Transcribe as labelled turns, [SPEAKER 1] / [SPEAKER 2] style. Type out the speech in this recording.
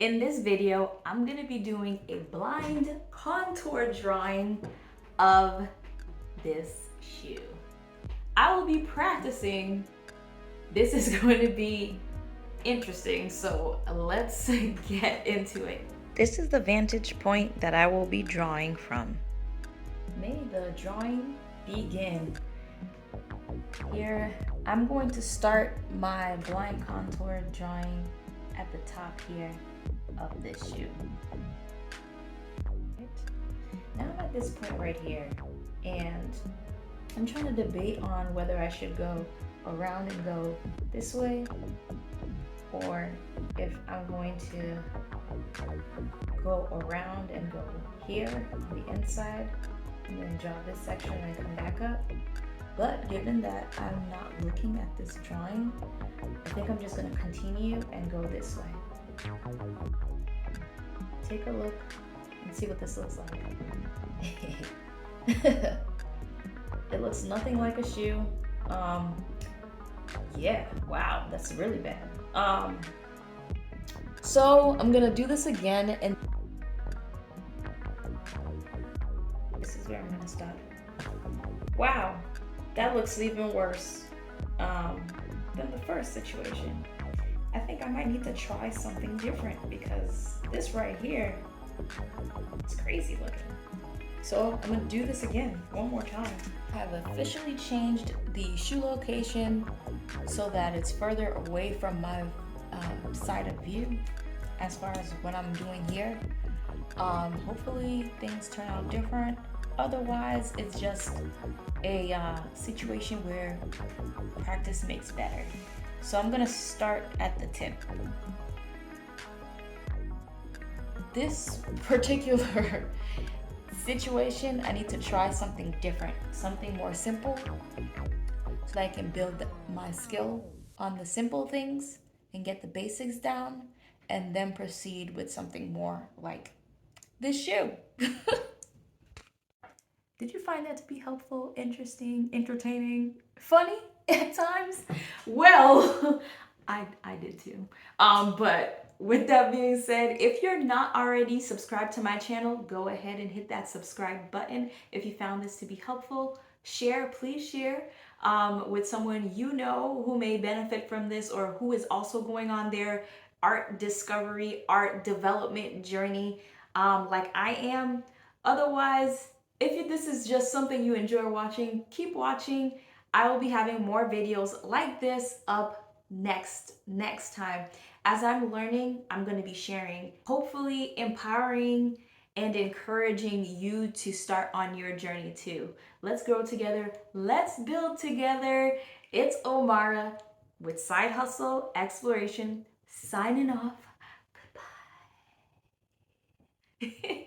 [SPEAKER 1] In this video, I'm gonna be doing a blind contour drawing of this shoe. I will be practicing. This is going to be interesting, so let's get into it.
[SPEAKER 2] This is the vantage point that I will be drawing from.
[SPEAKER 1] May the drawing begin. Here, I'm going to start my blind contour drawing at the top here of this shoe. Now I'm at this point right here, and I'm trying to debate on whether I should go around and go this way, or if I'm going to go around and go here on the inside and then draw this section and come back up. But given that I'm not looking at this drawing, I think I'm just going to continue and go this way. Take a look and see what this looks like. It looks nothing like a shoe. Yeah, wow, that's really bad. So I'm gonna do this again, and this is where I'm gonna stop. Wow, that looks even worse than the first situation. I think I might need to try something different because this right here is crazy looking. So I'm gonna do this again one more time. I've officially changed the shoe location so that it's further away from my side of view as far as what I'm doing here. Hopefully things turn out different. Otherwise, it's just a situation where practice makes better. So I'm gonna start at the tip. This particular situation, I need to try something different, something more simple, so that I can build my skill on the simple things and get the basics down, and then proceed with something more like this shoe. Did you find that to be helpful, interesting, entertaining, funny at times? Well, I did too. But with that being said, if you're not already subscribed to my channel, go ahead and hit that subscribe button. If you found this to be helpful, please share with someone you know who may benefit from this, or who is also going on their art discovery, art development journey like I am. Otherwise, if this is just something you enjoy watching, keep watching. I will be having more videos like this up next time. As I'm learning, I'm going to be sharing, hopefully empowering and encouraging you to start on your journey too. Let's grow together. Let's build together. It's Omara with Side Hustle Exploration signing off. Goodbye.